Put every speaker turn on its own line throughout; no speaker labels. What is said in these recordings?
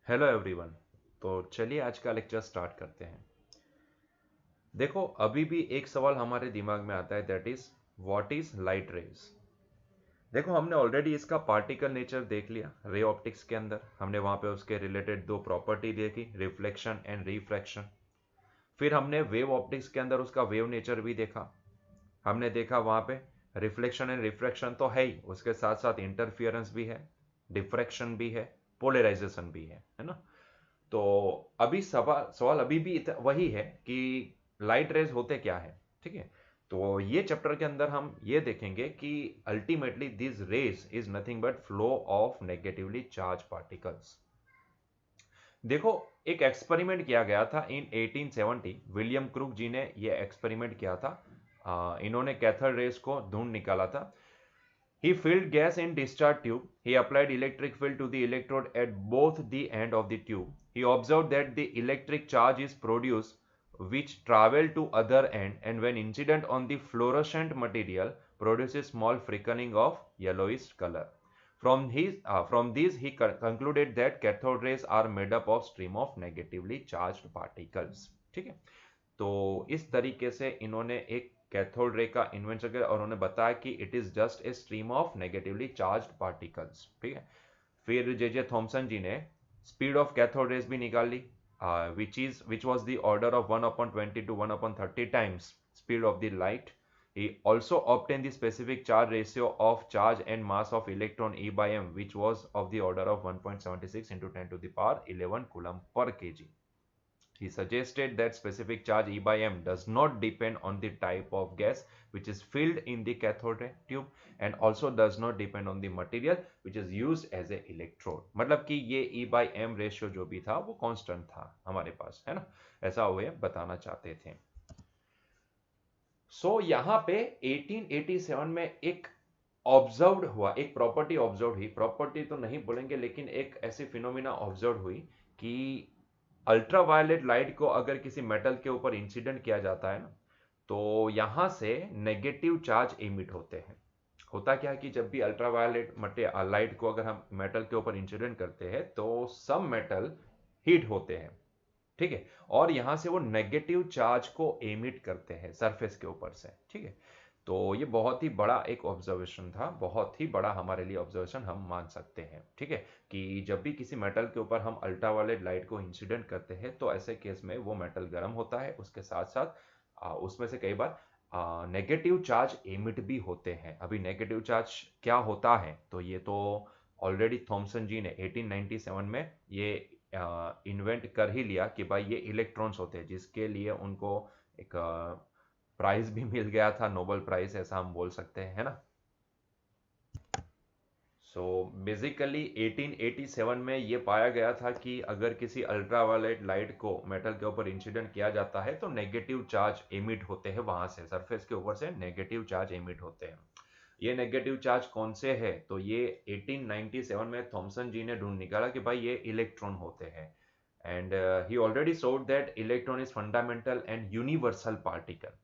Hello everyone. तो चलिए आज का लेक्चर स्टार्ट करते हैं। देखो, अभी भी एक सवाल हमारे दिमाग में आता है, that is what is light rays. देखो, हमने ऑलरेडी इसका पार्टिकल नेचर देख लिया रे ऑप्टिक्स के अंदर। हमने वहां पे उसके रिलेटेड दो प्रॉपर्टी देखी, रिफ्लेक्शन एंड रिफ्रैक्शन। फिर हमने वेव ऑप्टिक्स के अंदर उसका वेव नेचर भी देखा। हमने देखा वहां पे रिफ्लेक्शन एंड रिफ्रैक्शन तो है ही, उसके साथ साथ इंटरफियरेंस भी है, डिफ्रैक्शन भी है, पोलराइजेशन भी है ना। तो अभी सवाल सवाल अभी भी वही है कि लाइट रेज होते क्या है। ठीक है, तो ये चैप्टर के अंदर हम ये देखेंगे कि ultimately this rays is nothing but flow of negatively charge particles. देखो, एक एक्सपेरिमेंट किया गया था इन 1870। विलियम क्रूक जी ने ये एक्सपेरिमेंट किया था। इन्होंने कैथोड रेज को ढूंढ निकाला था। He filled gas in discharge tube. He applied electric field to the electrode at both the end of the tube. He observed that the electric charge is produced which travel to other end and when incident on the fluorescent material produces small flickering of yellowish color. From these he concluded that cathode rays are made up of stream of negatively charged particles. ठीक है, तो इस तरीके से इन्होंने एक cathode ray का invention किया और उन्होंने बताया कि it is just a stream of negatively charged particles. ठीक है, फिर जे जे थॉमसन जी ने स्पीड ऑफ कैथोड रेज भी निकाल ली, which was the order of 1/20 to 1/30 times speed of the light. He also obtained the specific charge ratio of charge and mass of electron E by m, which was of the order of 1.76 into 10 to the power 11 coulomb per kg. He suggested that specific charge E by m does not depend on the type of gas which is filled in the cathode tube and also does not depend on the material which is used as a electrode. मतलब कि ये E by m ratio जो भी था वो constant था हमारे पास, है ना। ऐसा वो बताना चाहते थे। यहाँ पे 1887 में एक ऑब्जर्व्ड हुआ, एक प्रॉपर्टी ऑब्जर्व हुई। प्रॉपर्टी तो नहीं बोलेंगे लेकिन एक ऐसी फिनोमिना ऑब्जर्व हुई कि अल्ट्रावायलेट लाइट को अगर किसी मेटल के ऊपर इंसिडेंट किया जाता है ना, तो यहां से नेगेटिव चार्ज एमिट होते हैं। होता क्या है कि जब भी अल्ट्रावायलेट लाइट को अगर हम मेटल के ऊपर इंसिडेंट करते हैं तो सब मेटल हीट होते हैं। ठीक है, और यहां से वो नेगेटिव चार्ज को एमिट करते हैं सरफेस के ऊपर से। ठीक है, तो ये बहुत ही बड़ा एक ऑब्जर्वेशन था, बहुत ही बड़ा हमारे लिए ऑब्जर्वेशन हम मान सकते हैं। ठीक है, कि जब भी किसी मेटल के ऊपर हम अल्ट्रावायलेट लाइट को इंसिडेंट करते हैं तो ऐसे केस में वो मेटल गर्म होता है, उसके साथ साथ उसमें से कई बार नेगेटिव चार्ज एमिट भी होते हैं। अभी नेगेटिव चार्ज क्या होता है तो ये तो ऑलरेडी थॉमसन जी ने 1897 में ये इन्वेंट कर ही लिया कि भाई ये इलेक्ट्रॉन्स होते हैं, जिसके लिए उनको एक प्राइज भी मिल गया था, नोबेल प्राइज ऐसा हम बोल सकते हैं, है ना। सो बेसिकली 1887 में ये पाया गया था कि अगर किसी अल्ट्रावायलेट लाइट को मेटल के ऊपर इंसिडेंट किया जाता है तो नेगेटिव चार्ज एमिट होते हैं, वहां से सरफेस के ऊपर से नेगेटिव चार्ज एमिट होते हैं। ये नेगेटिव चार्ज कौन से है तो ये 1897 में थॉमसन जी ने ढूंढ निकाला कि भाई ये इलेक्ट्रॉन होते हैं। And he already showed that electron is fundamental and universal particle.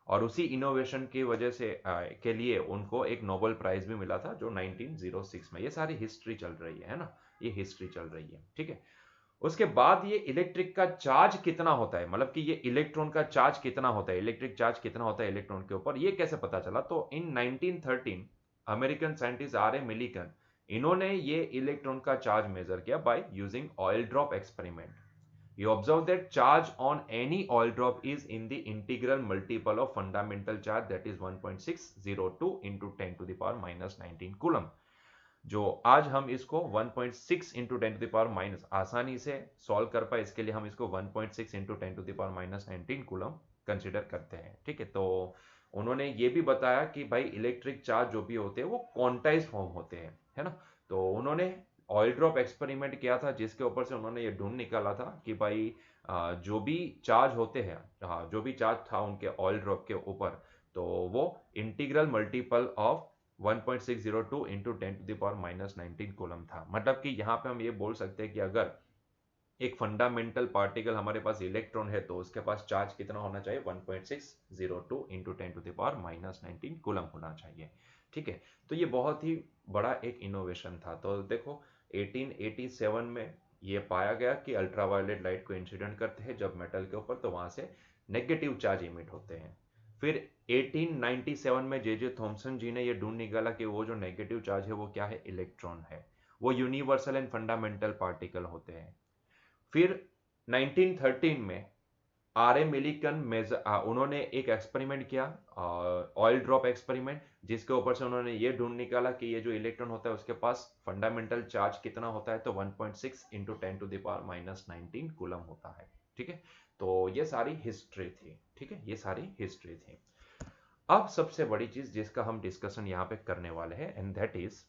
और उसी इनोवेशन की वजह से के लिए उनको एक नोबेल प्राइज भी मिला था जो 1906 में। ये सारी हिस्ट्री चल रही है ना, ये हिस्ट्री चल रही है। ठीक है, उसके बाद ये इलेक्ट्रिक का चार्ज कितना होता है, मतलब कि ये इलेक्ट्रॉन का चार्ज कितना होता है, इलेक्ट्रिक चार्ज कितना होता है इलेक्ट्रॉन के ऊपर, ये कैसे पता चला। तो in 1913 American scientist R A Millikan, इन्होंने ये इलेक्ट्रॉन का चार्ज मेजर किया by using oil drop experiment. You observe that charge on any oil drop is in the integral multiple of fundamental charge, that is 1.602 into 10 to the power minus 19 coulomb। जो आज हम इसको 1.6 into 10 to the power minus आसानी से solve कर पाए, इसके लिए हम इसको 1.6 into 10 to the power minus 19 coulomb consider करते हैं। ठीक है, तो उन्होंने ये भी बताया कि भाई इलेक्ट्रिक चार्ज जो भी होते हैं वो क्वांटाइज फॉर्म होते हैं, है ना। तो उन्होंने ऑयल ड्रॉप एक्सपेरिमेंट किया था जिसके ऊपर से उन्होंने ये ढूंढ निकाला था कि भाई जो भी चार्ज होते हैं, जो भी चार्ज था उनके ऑयल ड्रॉप के ऊपर, तो वो integral multiple of 1.602 into 10 to the power minus 19 coulomb था। मतलब कि यहाँ पे हम ये बोल सकते हैं कि अगर एक फंडामेंटल पार्टिकल हमारे पास इलेक्ट्रॉन है तो उसके पास चार्ज कितना होना चाहिए, 1.602 into 10 to the power minus 19 coulomb होना चाहिए। ठीक है, तो ये बहुत ही बड़ा एक इनोवेशन था। तो देखो 1887 में ये पाया गया कि अल्ट्रावायलेट लाइट को इंसिडेंट करते हैं जब मेटल के ऊपर, तो वहां से नेगेटिव चार्ज इमिट होते हैं। फिर 1897 में जे थॉमसन जी ने ये ढूंढ निकाला कि वो जो नेगेटिव चार्ज है वो क्या है, इलेक्ट्रॉन है। वो यूनिवर्सल एंड फंडामेंटल पार्टिकल होते हैं। फिर 1913 में आर ए मिलिकन उन्होंने एक एक्सपेरिमेंट किया, ऑयल ड्रॉप एक्सपेरिमेंट, जिसके ऊपर से उन्होंने ये ढूंढ निकाला कि ये जो इलेक्ट्रॉन होता है उसके पास फंडामेंटल चार्ज कितना होता है, तो 1.6 इंटू 10⁻⁻19 कूलम होता है। ठीक है, तो ये सारी हिस्ट्री थी। ठीक है, ये सारी हिस्ट्री थी। अब सबसे बड़ी चीज जिसका हम डिस्कशन यहाँ पे करने वाले हैं, and that is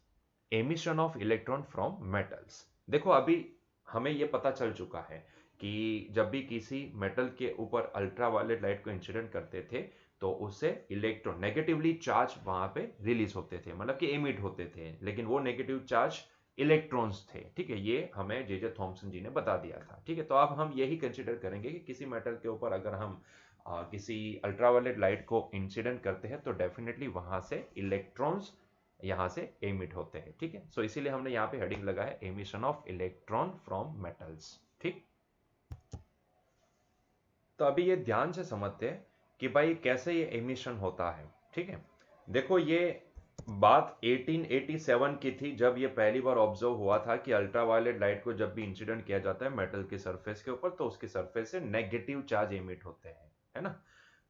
emission of electron from metals. देखो अभी हमें यह पता चल चुका है कि जब भी किसी मेटल के ऊपर अल्ट्रावायलेट लाइट को इंसिडेंट करते थे तो उससे इलेक्ट्रॉन नेगेटिवली चार्ज वहां पे रिलीज होते थे, मतलब कि एमिट होते थे, लेकिन वो नेगेटिव चार्ज इलेक्ट्रॉन्स थे। ठीक है, ये हमें जे थॉमसन जी ने बता दिया था। ठीक है, तो अब हम यही कंसिडर करेंगे कि किसी मेटल के ऊपर अगर हम किसी अल्ट्रावायलेट लाइट को इंसिडेंट करते हैं तो डेफिनेटली वहां से इलेक्ट्रॉन्स यहां से एमिट होते हैं। ठीक है, सो इसीलिए हमने यहां पे हेडिंग लगा है emission of electron from metals. ठीक, तो अभी ये ध्यान से समझते हैं कि भाई कैसे ये एमिशन होता है। ठीक है, देखो ये बात 1887 की थी जब ये पहली बार ऑब्जर्व हुआ था कि अल्ट्रावायलेट लाइट को जब भी इंसिडेंट किया जाता है मेटल की सरफेस के ऊपर तो उसकी सरफेस से नेगेटिव चार्ज एमिट होते हैं, है ना।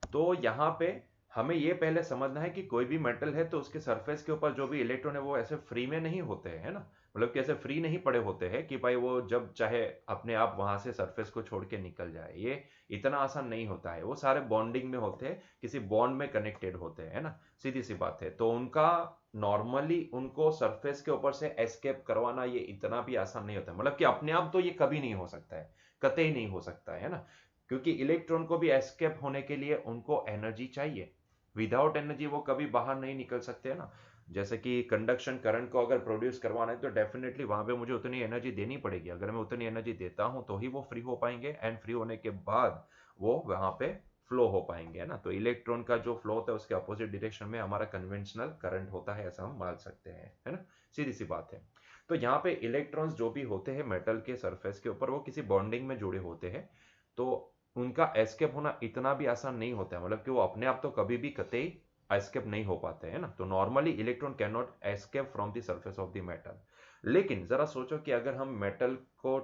तो यहाँ पे हमें ये पहले समझना है कि कोई भी मेटल है तो उसके सरफेस के ऊपर जो भी इलेक्ट्रॉन है वो ऐसे फ्री में नहीं होते हैं, है ना। मतलब कि ऐसे फ्री नहीं पड़े होते हैं कि भाई वो जब चाहे अपने आप वहां से सरफेस को छोड़ के निकल जाए, ये इतना आसान नहीं होता है। वो सारे बॉन्डिंग में होते हैं, किसी बॉन्ड में कनेक्टेड होते हैं, है ना, सीधी सी बात है। तो उनका नॉर्मली उनको सरफेस के ऊपर से एस्केप करवाना ये इतना भी आसान नहीं होता, मतलब कि अपने आप तो ये कभी नहीं हो सकता है, कतई नहीं हो सकता है ना। क्योंकि इलेक्ट्रॉन को भी एस्केप होने के लिए उनको एनर्जी चाहिए। विदाउट एनर्जी वो कभी बाहर नहीं निकल सकते, है ना। जैसे कि कंडक्शन करंट को अगर प्रोड्यूस करवाना है तो डेफिनेटली वहां पे मुझे उतनी एनर्जी देनी पड़ेगी। अगर मैं उतनी एनर्जी देता हूं तो ही वो फ्री हो पाएंगे, एंड फ्री होने के बाद वो वहां पे फ्लो हो पाएंगे, है ना। तो इलेक्ट्रॉन का जो फ्लो होता है उसके अपोजिट डायरेक्शन में हमारा कन्वेंशनल करंट होता है, ऐसा हम मान सकते हैं, है ना। सीधी सी बात है। तो यहाँ पे इलेक्ट्रॉन्स जो भी होते हैं मेटल के सरफेस के ऊपर वो किसी बॉन्डिंग में जुड़े होते हैं, तो उनका एस्केप होना इतना भी आसान नहीं होता है, मतलब कि वो अपने आप तो कभी भी कतई एस्केप नहीं हो पाते हैं ना। तो normally electron can not escape from the surface of the metal. लेकिन जरा सोचो कि अगर हम मेटल को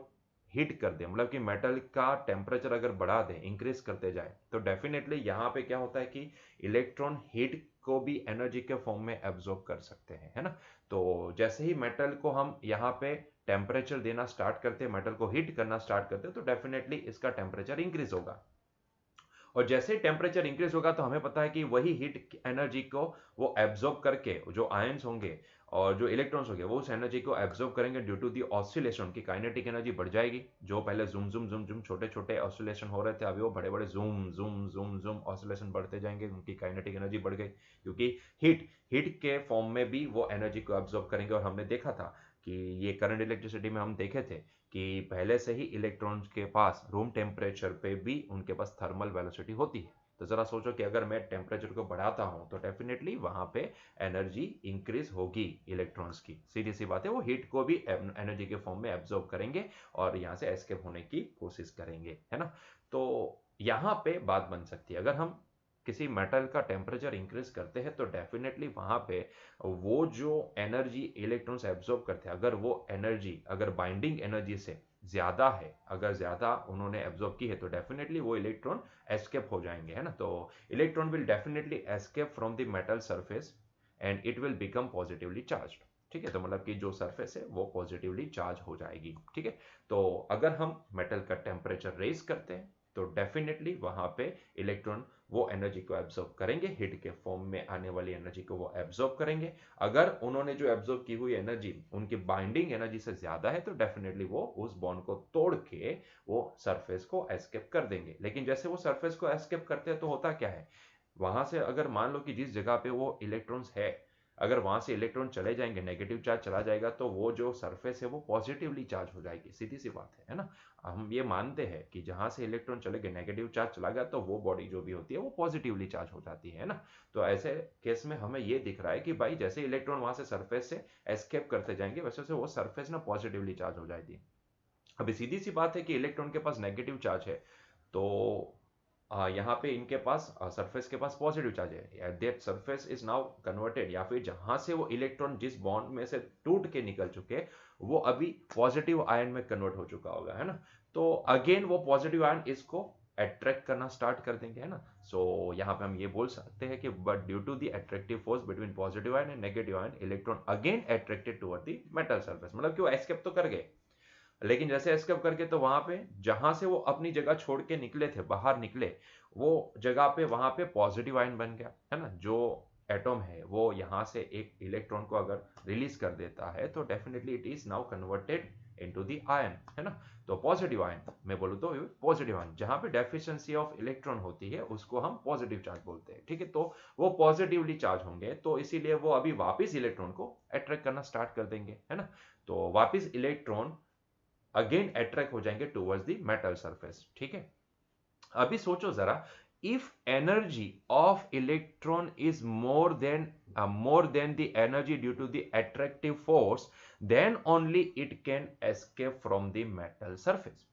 हीट कर दें, मतलब कि मेटल का टेम्परेचर अगर बढ़ा दें, इंक्रीज करते जाए, तो डेफिनेटली यहाँ पे क्या होता है कि इलेक्ट्रॉन हीट को भी एनर्जी के फॉर्म में एब्जॉर्ब कर सकते हैं, है ना। तो जैसे ही मेटल को हम यहाँ पे टेम्परेचर देना स्टार्ट करते हैं, मेटल को हीट करना स्टार्ट करते हैं, तो डेफिनेटली इसका टेम्परेचर इंक्रीज होगा। और जैसे ही टेम्परेचर इंक्रीज होगा तो हमें पता है कि वही हीट एनर्जी को वो एब्जॉर्ब करके, जो आयंस होंगे और जो इलेक्ट्रॉन्स होंगे वो उस एनर्जी को एब्जॉर्ब करेंगे। ड्यू टू दी ऑसिलेशन की काइनेटिक एनर्जी बढ़ जाएगी। जो पहले जूम जूम जूम जूम छोटे छोटे ऑसिलेशन हो रहे थे, अभी वो बड़े बड़े zoom zoom zoom zoom oscillation बढ़ते जाएंगे, उनकी काइनेटिक एनर्जी बढ़ गई। क्योंकि हीट हीट के फॉर्म में भी वो एनर्जी को एब्जॉर्ब करेंगे। और हमने देखा था कि ये करंट इलेक्ट्रिसिटी में हम देखे थे कि पहले से ही इलेक्ट्रॉन्स के पास रूम टेम्परेचर पे भी उनके पास थर्मल वेलोसिटी होती है। तो जरा सोचो कि अगर मैं टेम्परेचर को बढ़ाता हूं तो डेफिनेटली वहां पे एनर्जी इंक्रीज होगी इलेक्ट्रॉन्स की। सीधी सी बात है, वो हीट को भी एनर्जी के फॉर्म में एब्जॉर्ब करेंगे और यहां से एस्केप होने की कोशिश करेंगे, है ना। तो यहां पे बात बन सकती है, अगर हम किसी मेटल का टेम्परेचर इंक्रीज करते हैं तो डेफिनेटली वहां पे वो जो एनर्जी इलेक्ट्रॉन्स एब्जॉर्ब करते हैं, अगर वो एनर्जी अगर बाइंडिंग एनर्जी से ज्यादा है, अगर ज्यादा उन्होंने एब्जॉर्ब की है, तो डेफिनेटली वो इलेक्ट्रॉन एस्केप हो जाएंगे, है ना। तो electron will definitely escape from the metal surface and it will become positively charged. ठीक है, तो मतलब कि जो सरफेस है वो पॉजिटिवली चार्ज हो जाएगी। ठीक है, तो अगर हम मेटल का टेम्परेचर रेज करते हैं तो डेफिनेटली वहां पे इलेक्ट्रॉन वो एनर्जी को एब्जॉर्ब करेंगे, हीट के फॉर्म में आने वाली एनर्जी को वो एब्जॉर्ब करेंगे। अगर उन्होंने जो एब्जॉर्ब की हुई एनर्जी उनकी बाइंडिंग एनर्जी से ज्यादा है तो डेफिनेटली वो उस बॉन्ड को तोड़ के वो सरफेस को एस्केप कर देंगे। लेकिन जैसे वो सरफेस को एस्केप करते हैं तो होता क्या है, वहां से अगर मान लो कि जिस जगह पे वो इलेक्ट्रॉन्स है, अगर वहां से इलेक्ट्रॉन चले जाएंगे, नेगेटिव चार्ज चला जाएगा, तो वो जो सरफेस है वो पॉजिटिवली चार्ज हो जाएगी। सीधी सी बात है ना। हम ये मानते हैं कि जहां से इलेक्ट्रॉन चले गए, नेगेटिव चार्ज चला गया, तो वो बॉडी जो भी होती है वो पॉजिटिवली चार्ज हो जाती है ना। तो ऐसे केस में हमें ये दिख रहा है कि भाई जैसे इलेक्ट्रॉन वहां से सरफेस से एस्केप करते जाएंगे वैसे से वो सरफेस ना पॉजिटिवली चार्ज हो जाएगी। अभी सीधी सी बात है कि इलेक्ट्रॉन के पास नेगेटिव चार्ज है, तो यहाँ पे इनके पास सरफेस के पास पॉजिटिव चार्ज है, that surface is now converted, या फिर जहां से वो इलेक्ट्रॉन जिस बॉन्ड में से टूट के निकल चुके वो अभी पॉजिटिव आयन में कन्वर्ट हो चुका होगा, है ना। तो अगेन वो पॉजिटिव आयन इसको अट्रैक्ट करना स्टार्ट कर देंगे, है ना। सो यहाँ पे हम ये बोल सकते हैं कि but due to the attractive force between positive ion and negative ion, electron again attracted toward the metal surface, मतलब कि वो एस्केप तो कर गए, लेकिन जैसे एस्केप करके तो वहां पे जहां से वो अपनी जगह छोड़ के निकले थे, बाहर निकले, वो जगह पे वहां पे पॉजिटिव आयन बन गया, है ना। जो एटॉम है वो यहां से एक इलेक्ट्रॉन को अगर रिलीज कर देता है तो definitely it is now converted into the ion, है ना। तो पॉजिटिव आयन मैं बोलूँ तो पॉजिटिव आयन जहां पे डेफिशिएंसी ऑफ इलेक्ट्रॉन होती है उसको हम पॉजिटिव चार्ज बोलते हैं, ठीक है। तो वो पॉजिटिवली चार्ज होंगे, तो इसीलिए वो अभी वापस इलेक्ट्रॉन को अट्रैक्ट करना स्टार्ट कर देंगे, है ना। तो वापस इलेक्ट्रॉन अगेन अट्रैक्ट हो जाएंगे टुवर्ड्स द मेटल सरफेस, ठीक है। अभी सोचो जरा, if energy of electron is more than the energy due to the attractive force, then only it can escape from the metal surface.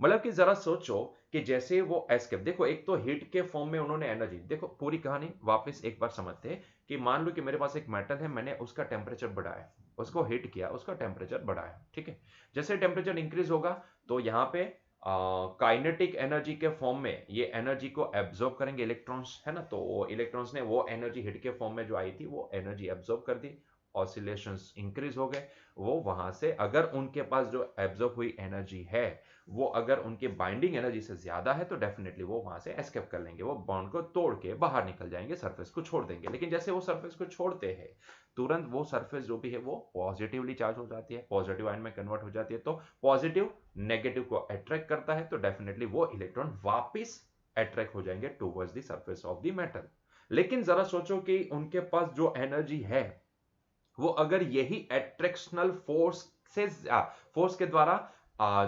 मतलब कि जरा सोचो कि जैसे वो एस्केप, देखो एक तो हीट के फॉर्म में उन्होंने एनर्जी, देखो पूरी कहानी वापस एक बार समझते हैं कि मान लो कि मेरे पास एक मेटल है, मैंने उसका टेम्परेचर बढ़ाया, उसको हीट किया, उसका टेम्परेचर बढ़ाया, ठीक है। जैसे टेम्परेचर इंक्रीज होगा तो यहाँ पे काइनेटिक एनर्जी के फॉर्म में ये एनर्जी को एब्जॉर्ब करेंगे इलेक्ट्रॉन्स, है ना। तो इलेक्ट्रॉन्स ने वो एनर्जी हीट के फॉर्म में जो आई थी वो एनर्जी एब्जॉर्ब कर दी, ऑसिलेशंस इंक्रीज हो गए, वो वहां से अगर उनके पास जो एब्जॉर्ब हुई एनर्जी है वो अगर उनके बाइंडिंग एनर्जी से ज्यादा है तो डेफिनेटली वो वहां से एस्केप कर लेंगे, वो बॉन्ड को तोड़ के बाहर निकल जाएंगे, सरफेस को छोड़ देंगे। लेकिन जैसे वो सरफेस को छोड़ते हैं तुरंत वो सरफेस जो भी है वो पॉजिटिवली चार्ज हो जाती है, पॉजिटिव आयन में कन्वर्ट हो जाती है, तो पॉजिटिव नेगेटिव को अट्रैक्ट करता है, तो डेफिनेटली वो इलेक्ट्रॉन वापिस अट्रैक्ट हो जाएंगे towards the surface of the metal. लेकिन जरा सोचो कि उनके पास जो एनर्जी है वो अगर यही एट्रैक्शनल फोर्स से फोर्स के द्वारा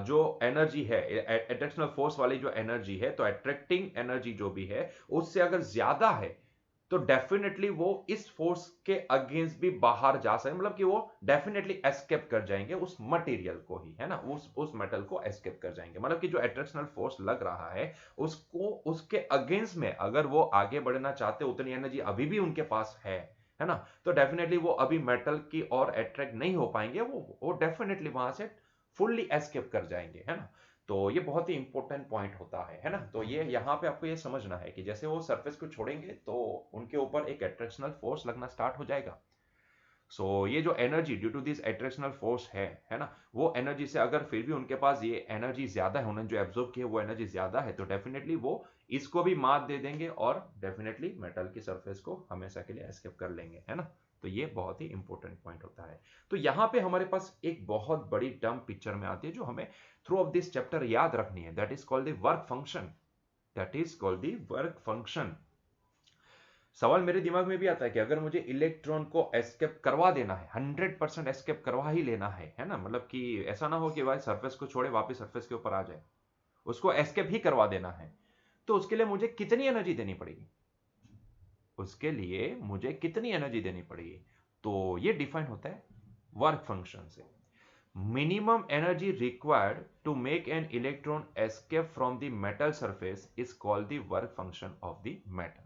जो एनर्जी है, एट्रैक्शनल फोर्स वाली जो एनर्जी है, तो अट्रैक्टिंग एनर्जी जो भी है उससे अगर ज्यादा है तो डेफिनेटली वो इस फोर्स के अगेंस्ट भी बाहर जा सकते, मतलब कि वो डेफिनेटली एस्केप कर जाएंगे उस मटेरियल को ही, है ना, उस मेटल को एस्केप कर जाएंगे। मतलब कि जो एट्रैक्शनल फोर्स लग रहा है उसको उसके अगेंस्ट में अगर वो आगे बढ़ना चाहते उतनी एनर्जी अभी भी उनके पास है ना, तो डेफिनेटली वो अभी मेटल की और अट्रैक्ट नहीं हो पाएंगे, वो डेफिनेटली वहां से फुल्ली एस्केप कर जाएंगे, है ना। तो ये बहुत ही इंपॉर्टेंट पॉइंट होता है ना। तो ये यहाँ पे आपको ये समझना है कि जैसे वो सरफेस को छोड़ेंगे तो उनके ऊपर एक एट्रैक्शनल फोर्स लगना स्टार्ट हो जाएगा। सो ये जो energy due to this attractional force है ना, वो एनर्जी से अगर फिर भी उनके पास ये एनर्जी ज्यादा है, उन्होंने जो एब्जॉर्ब किया वो एनर्जी ज्यादा है, तो डेफिनेटली वो इसको भी मात दे देंगे और डेफिनेटली मेटल की सरफेस को हमेशा के लिए एस्केप कर लेंगे, है ना। तो ये बहुत ही इंपॉर्टेंट पॉइंट होता है। तो यहाँ पे हमारे पास एक बहुत बड़ी टर्म पिक्चर में आती है जो हमें थ्रू ऑफ दिस चैप्टर याद रखनी है, that is called the work function, that is called the work function. सवाल मेरे दिमाग में भी आता है कि अगर मुझे इलेक्ट्रॉन को एस्केप करवा देना है, 100% एस्केप करवा ही लेना है ना, मतलब कि ऐसा ना हो कि भाई सरफेस को छोड़े वापस सरफेस के ऊपर आ जाए, उसको एस्केप ही करवा देना है, तो उसके लिए मुझे कितनी एनर्जी देनी पड़ेगी, उसके लिए मुझे कितनी एनर्जी देनी पड़ेगी, तो ये डिफाइन होता है वर्क फंक्शन से। Minimum energy required to make an electron escape from the metal surface is called the work function of the metal.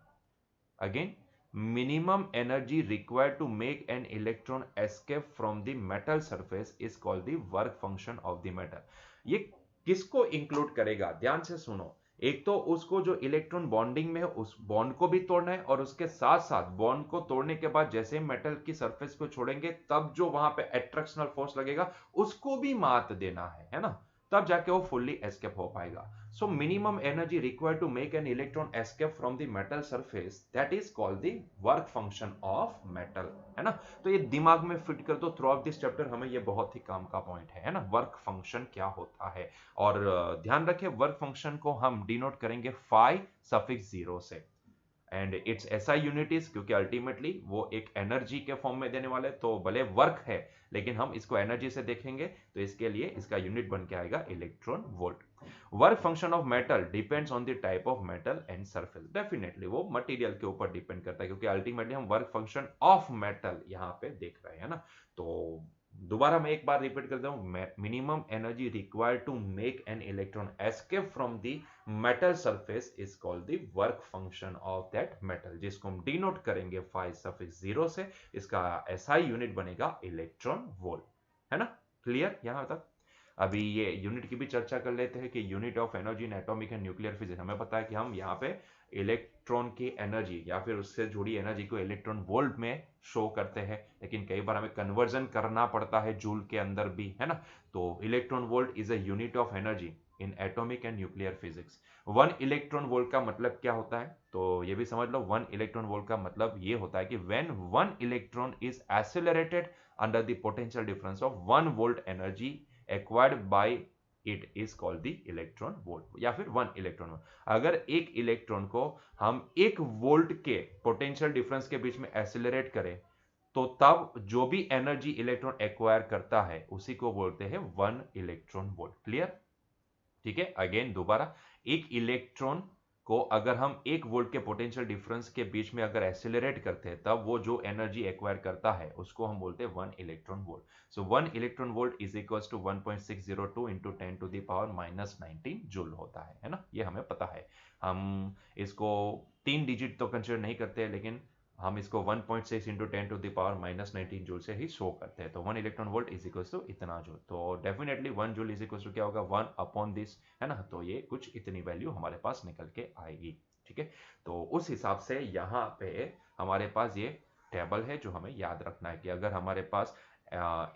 Again, minimum energy required to make an electron escape from the metal surface is called the work function of the metal। ये किसको include करेगा, ध्यान से सुनो। एक तो उसको जो इलेक्ट्रॉन बॉन्डिंग में है उस बॉन्ड को भी तोड़ना है, और उसके साथ साथ बॉन्ड को तोड़ने के बाद जैसे मेटल की सरफेस को छोड़ेंगे तब जो वहां पे एट्रैक्शनल फोर्स लगेगा उसको भी मात देना है ना, तब जाके वो फुल्ली एस्केप हो पाएगा। So minimum energy required to make an electron escape from the metal surface, that is called the work function of metal, है ना। तो ये दिमाग में फिट कर दो, थ्रू आउट दिस चैप्टर हमें ये बहुत ही काम का पॉइंट है ना, वर्क फंक्शन क्या होता है। और ध्यान रखें वर्क फंक्शन को हम डिनोट करेंगे फाई सफिक्स 0 से, एंड इट्स एसआई यूनिटीज, क्योंकि अल्टीमेटली वो एक एनर्जी के फॉर्म में देने वाले, तो भले वर्क है लेकिन हम इसको एनर्जी से देखेंगे, तो इसके लिए इसका यूनिट बन के आएगा electron volt. Work function of metal depends on the type of metal and surface, definitely वो मटेरियल के ऊपर डिपेंड करता है, क्योंकि अल्टीमेटली हम वर्क फंक्शन ऑफ मेटल यहाँ पे देख रहे हैं ना। तो दोबारा मैं एक बार रिपीट करता हूं, minimum energy required to make an electron escape from the metal surface is called the work function of that metal, जिसको हम डिनोट करेंगे फाई सफिक्स 0 से। इसका एसआई यूनिट बनेगा इलेक्ट्रॉन वोल्ट, है ना? क्लियर यहां तक? अभी ये यूनिट की भी चर्चा कर लेते हैं कि unit of energy in atomic and nuclear physics, हमें पता है कि हम यहाँ पे इलेक्ट्रॉन की एनर्जी या फिर उससे जुड़ी एनर्जी को इलेक्ट्रॉन वोल्ट में शो करते हैं, लेकिन कई बार हमें कन्वर्जन करना पड़ता है जूल के अंदर भी, है ना? तो electron volt is a unit of energy in atomic and nuclear physics. 1 electron volt का मतलब क्या होता है? तो ये भी समझ लो, 1 इलेक्ट्रॉन वोल्ट का मतलब ये होता है कि when 1 electron is accelerated under the potential difference of 1 volt energy acquired by it is called the electron volt, या फिर 1 इलेक्ट्रॉन। अगर एक इलेक्ट्रॉन को हम 1 वोल्ट के पोटेंशियल डिफरेंस के बीच में एक्सेलरेट करें, तो तब जो भी एनर्जी इलेक्ट्रॉन एक्वायर करता है उसी को बोलते हैं 1 इलेक्ट्रॉन वोल्ट। क्लियर? ठीक है, अगेन दोबारा, एक इलेक्ट्रॉन को अगर हम 1 वोल्ट के पोटेंशियल डिफरेंस के बीच में अगर एक्सेलरेट करते हैं, तब वो जो एनर्जी एक्वायर करता है उसको हम बोलते हैं 1 electron volt. So 1 electron volt is equal to 1.602 into 10⁻⁻⁻⁹ joule होता है ना? ये हमें पता है। हम इसको 3 डिजिट तो कंसिडर नहीं करते, लेकिन हम इसको 1.6 इंटू 10⁻⁻⁻19 जूल से ही शो करते हैं। तो 1 electron volt is equal to इतना जूल। तो definitely 1 joule is equal to क्या होगा? 1/दिस, है ना? तो ये कुछ इतनी वैल्यू हमारे पास निकल के आएगी। ठीक है, तो उस हिसाब से यहाँ पे हमारे पास ये टेबल है जो हमें याद रखना है कि अगर हमारे पास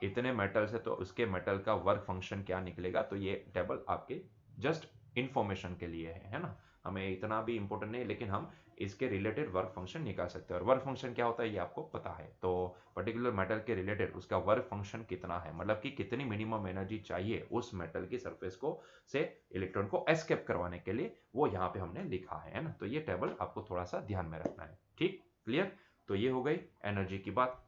इतने मेटल्स है तो उसके मेटल का वर्क फंक्शन क्या निकलेगा। तो ये टेबल आपके जस्ट इंफॉर्मेशन के लिए है ना? हमें इतना भी इंपॉर्टेंट नहीं, लेकिन हम इसके रिलेटेड वर्क फंक्शन निकाल सकते हैं। और वर्क फंक्शन क्या होता है ये आपको पता है। तो पर्टिकुलर मेटल के रिलेटेड उसका वर्क फंक्शन कितना है, मतलब कि कितनी मिनिमम एनर्जी चाहिए उस मेटल की सरफेस को से इलेक्ट्रॉन को एस्केप करवाने के लिए, वो यहाँ पे हमने लिखा है ना? तो ये टेबल आपको थोड़ा सा ध्यान में रखना है। ठीक, क्लियर? तो ये हो गई एनर्जी की बात।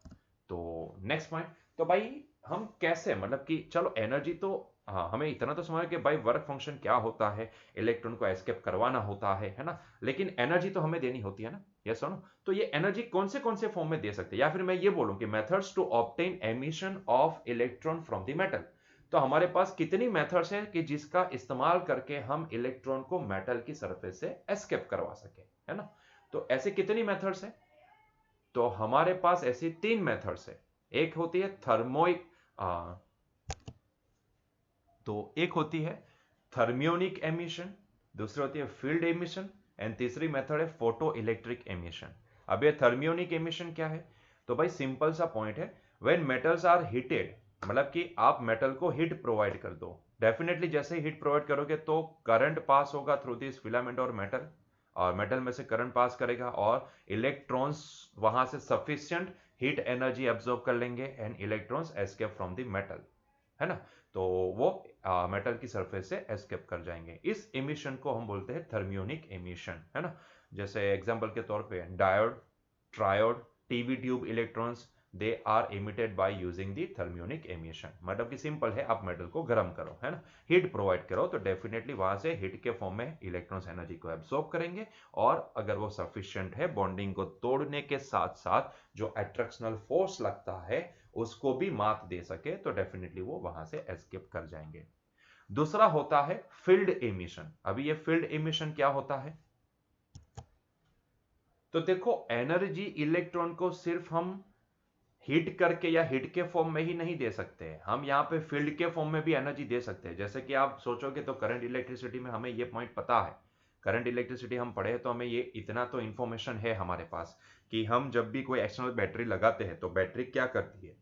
तो नेक्स्ट पॉइंट, तो भाई हम कैसे, मतलब कि चलो एनर्जी तो, हाँ हमें इतना तो समझ कि भाई वर्क फंक्शन क्या होता है, इलेक्ट्रॉन को एस्केप करवाना होता है ना? लेकिन एनर्जी तो हमें देनी होती है ना? यस और नो? तो ये एनर्जी कौन से फॉर्म में दे सकते हैं, या फिर मैं ये बोलूं कि methods to obtain emission of electron from the metal. तो हमारे पास कितनी मेथड्स हैं कि जिसका इस्तेमाल करके हम इलेक्ट्रॉन को मेटल की सरफेस से एस्केप करवा सके, है ना? तो ऐसे कितनी मेथड्स हैं? तो हमारे पास ऐसी 3 मेथड्स है। एक होती है थर्मोइक, तो एक होती है थर्मियोनिक एमिशन, दूसरी होती है फील्ड एमिशन, एंड तीसरी मेथड है फोटो इलेक्ट्रिक एमिशन। अब ये थर्मियोनिक एमिशन क्या है? तो भाई सिंपल सा पॉइंट है, व्हेन मेटल्स आर हीटेड, मतलब कि आप मेटल को हीट प्रोवाइड कर दो। डेफिनेटली जैसे ही हीट प्रोवाइड करोगे तो करंट पास होगा थ्रू दिस फिलामेंट और मेटल, और मेटल में से करंट पास करेगा और इलेक्ट्रॉन्स वहां से सफिशिएंट हीट एनर्जी एब्जॉर्ब कर लेंगे and electrons escape from the metal, है ना? तो वो मेटल की सरफेस से एस्केप कर जाएंगे। इस एमिशन को हम बोलते हैं थर्मियोनिक एमिशन, है ना? जैसे एग्जांपल के तौर पे diode, triode, TV tube electrons, they are emitted by using the thermionic emission. मतलब कि सिंपल है, आप मेटल को गर्म करो, है ना, हीट प्रोवाइड करो, तो डेफिनेटली वहां से हीट के फॉर्म में इलेक्ट्रॉन्स एनर्जी को एब्सॉर्ब करेंगे, और अगर वो सफिशिएंट है बॉन्डिंग को तोड़ने के साथ साथ जो अट्रैक्शनल फोर्स लगता है उसको भी मात दे सके, तो डेफिनेटली वो वहां से एस्केप कर जाएंगे। दूसरा होता है फील्ड एमिशन। अभी ये फील्ड एमिशन क्या होता है? तो देखो, एनर्जी इलेक्ट्रॉन को सिर्फ हम हीट करके या हीट के फॉर्म में ही नहीं दे सकते हैं, हम यहाँ पे फील्ड के फॉर्म में भी एनर्जी दे सकते हैं। जैसे कि आप सोचोगे तो करंट इलेक्ट्रिसिटी में हमें ये पॉइंट पता है, करंट इलेक्ट्रिसिटी हम पढ़े तो हमें ये इतना तो इंफॉर्मेशन है हमारे पास कि हम जब भी कोई एक्सटर्नल बैटरी लगाते हैं तो बैटरी क्या करती है,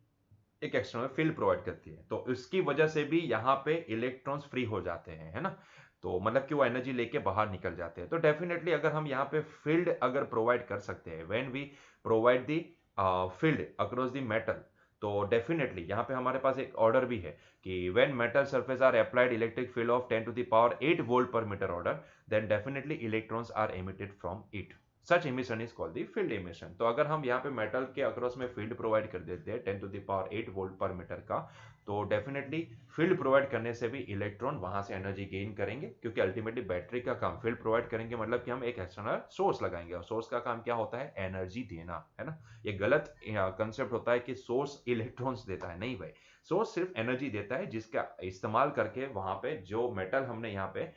एक एक्सटर्नल फील्ड प्रोवाइड करती है, तो इसकी वजह से भी यहाँ पे इलेक्ट्रॉन्स फ्री हो जाते हैं, है ना? तो मतलब कि वो एनर्जी लेके बाहर निकल जाते हैं। तो डेफिनेटली अगर हम यहाँ पे फील्ड अगर प्रोवाइड कर सकते हैं, when we provide the field across the metal, तो डेफिनेटली यहाँ पे हमारे पास एक ऑर्डर भी है कि when metal surface are applied electric field of 10⁸ 8 volt पर metre order, then definitely electrons are emitted from it. Such emission is called the field emission. तो अगर हम यहाँ पे मेटल के अक्रॉस में फील्ड प्रोवाइड कर देते हैं 10⁸ वोल्ट पर मीटर का, तो डेफिनेटली फील्ड प्रोवाइड करने से भी इलेक्ट्रॉन वहां से एनर्जी गेन करेंगे, क्योंकि अल्टीमेटली बैटरी का काम फील्ड प्रोवाइड करेंगे मतलब कि हम एक एक्सटर्नल सोर्स लगाएंगे, और सोर्स का काम क्या होता है, एनर्जी देना, है ना। ये गलत कंसेप्ट होता है कि सोर्स इलेक्ट्रॉन्स देता है, नहीं भाई, सोर्स सिर्फ एनर्जी देता है, जिसका इस्तेमाल करके वहां पे जो मेटल हमने यहाँ पे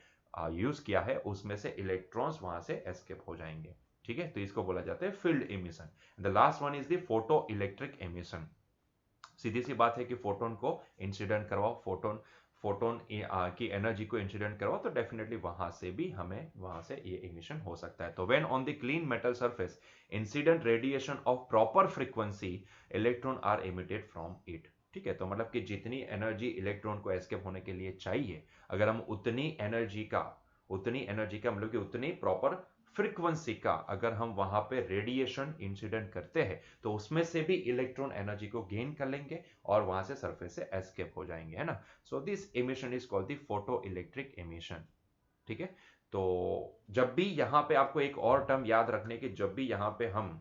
यूज किया है उसमें से इलेक्ट्रॉन्स वहां से एस्केप हो जाएंगे। ठीक है, तो इसको बोला जाता है field emission. The last one is the photo electric emission. सीधी सी बात है कि फोटोन को इंसिडेंट करवाओ, फोटोन फोटोन की एनर्जी को इंसिडेंट करवाओ, तो डेफिनेटली वहां से भी हमें वहां से ये इमिशन हो सकता है। तो when on the clean metal surface incident radiation of proper frequency electron are emitted from it. ठीक है, तो मतलब कि जितनी एनर्जी इलेक्ट्रॉन को एस्केप होने के लिए चाहिए, अगर हम उतनी एनर्जी का मतलब कि उतनी प्रॉपर फ्रीक्वेंसी का अगर हम वहां पे रेडिएशन इंसिडेंट करते हैं, तो उसमें से भी इलेक्ट्रॉन एनर्जी को गेन कर लेंगे और वहां से सरफेस से एस्केप हो जाएंगे, है ना। So this emission is called the photo electric emission. ठीक है, तो जब भी यहां पे आपको एक और टर्म याद रखने की, जब भी यहां पे हम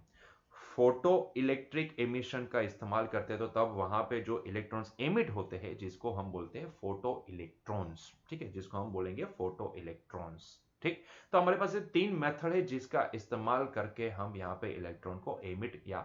फोटो इलेक्ट्रिक एमिशन का इस्तेमाल करते हैं, तो तब वहां पे जो इलेक्ट्रॉन्स एमिट होते हैं, जिसको हम बोलते हैं फोटो इलेक्ट्रॉन्स। ठीक है, जिसको हम बोलेंगे फोटो इलेक्ट्रॉन्स। ठीक, तो हमारे पास ये 3 मेथड है जिसका इस्तेमाल करके हम यहाँ पे इलेक्ट्रॉन को एमिट या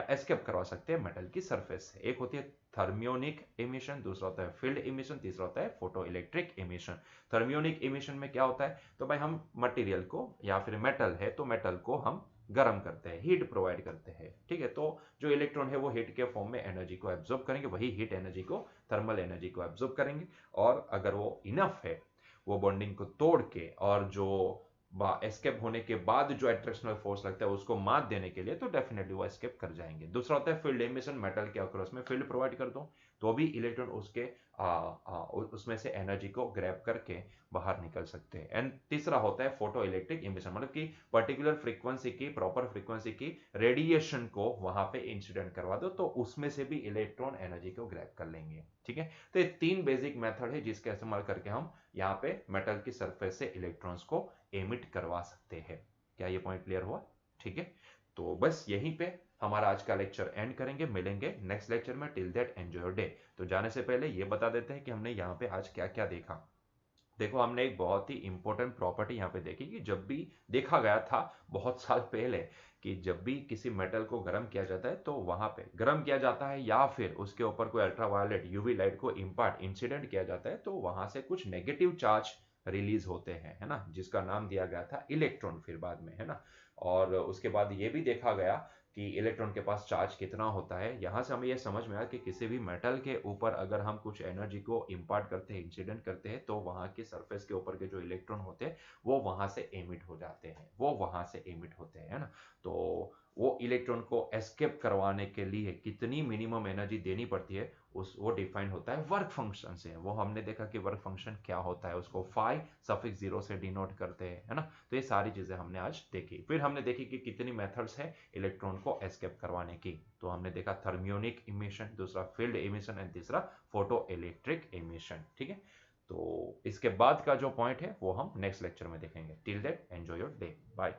एस्केप करवा सकते हैं मेटल की सरफेस से। एक होती है थर्मियोनिक एमिशन, दूसरा होता है फील्ड एमिशन, तीसरा होता है photo electric emission. Thermionic emission में क्या होता है, तो भाई हम मटेरियल को या फिर मेटल है तो मेटल को हम गर्म करते हैं, हीट प्रोवाइड करते हैं। ठीक है, तो जो इलेक्ट्रॉन है वो हीट के फॉर्म में एनर्जी को एब्जॉर्ब करेंगे, वही हीट एनर्जी को थर्मल एनर्जी को एब्जॉर्ब करेंगे, और अगर वो इनफ है वो बॉन्डिंग को तोड़ के, और जो एस्केप होने के बाद जो अट्रैक्शनल फोर्स लगता है उसको मात देने के लिए, तो डेफिनेटली वो एस्केप कर जाएंगे। दूसरा होता है फील्ड एमिशन, मेटल के अक्रॉस में फील्ड प्रोवाइड कर दो तो भी इलेक्ट्रॉन उसमें से एनर्जी को ग्रैब करके बाहर निकल सकते हैं। एंड तीसरा होता है फोटो इलेक्ट्रिक एमिशन, मतलब कि पर्टिकुलर फ्रीक्वेंसी की, प्रॉपर फ्रीक्वेंसी की रेडिएशन को वहां पे इंसिडेंट करवा दो, तो उसमें से भी इलेक्ट्रॉन एनर्जी को ग्रैब कर लेंगे। ठीक है, तो ये 3 बेसिक मेथड है जिसका इस्तेमाल करके हम यहाँ पे मेटल की सरफेस से इलेक्ट्रॉन्स को एमिट करवा सकते हैं। क्या ये पॉइंट क्लियर हुआ? ठीक है, तो बस यहीं पे हमारा आज का लेक्चर एंड करेंगे, मिलेंगे नेक्स्ट लेक्चर में। Till that enjoy your day. तो जाने से पहले ये बता देते हैं कि हमने यहाँ पे आज क्या क्या देखा। देखो, हमने एक बहुत ही इंपॉर्टेंट प्रॉपर्टी यहाँ पे देखी कि जब भी देखा गया था बहुत साल पहले कि जब भी किसी मेटल को गर्म किया जाता है तो वहां पे गर्म किया जाता है या फिर उसके ऊपर कोई अल्ट्रावायलेट यूवी लाइट को इम्पार्ट इंसिडेंट किया जाता है, तो वहां से कुछ नेगेटिव चार्ज रिलीज होते हैं, है ना, जिसका नाम दिया गया था इलेक्ट्रॉन फिर बाद में, है ना। और उसके बाद ये भी देखा गया कि इलेक्ट्रॉन के पास चार्ज कितना होता है। यहाँ से हमें यह समझ में आया कि किसी भी मेटल के ऊपर अगर हम कुछ एनर्जी को इम्पार्ट करते हैं, इंसिडेंट करते हैं, तो वहाँ के सरफेस के ऊपर के जो इलेक्ट्रॉन होते हैं वो वहाँ से एमिट हो जाते हैं, वो वहाँ से एमिट होते हैं, है ना। तो वो इलेक्ट्रॉन को एस्केप करवाने के लिए कितनी मिनिमम एनर्जी देनी पड़ती है, उस वो डिफाइन होता है वर्क फंक्शन से। वो हमने देखा कि वर्क फंक्शन क्या होता है, उसको फाई सफिक्स 0 से डिनोट करते हैं, है ना। तो ये सारी चीजें हमने आज देखी। फिर हमने देखी कि कितनी मेथड्स है इलेक्ट्रॉन को एस्केप करवाने की। तो हमने देखा थर्मियोनिक इमिशन, दूसरा फील्ड इमिशन एंड तीसरा फोटो इलेक्ट्रिक इमिशन। ठीक है, तो इसके बाद का जो पॉइंट है वो हम नेक्स्ट लेक्चर में देखेंगे। Till that enjoy your day, bye.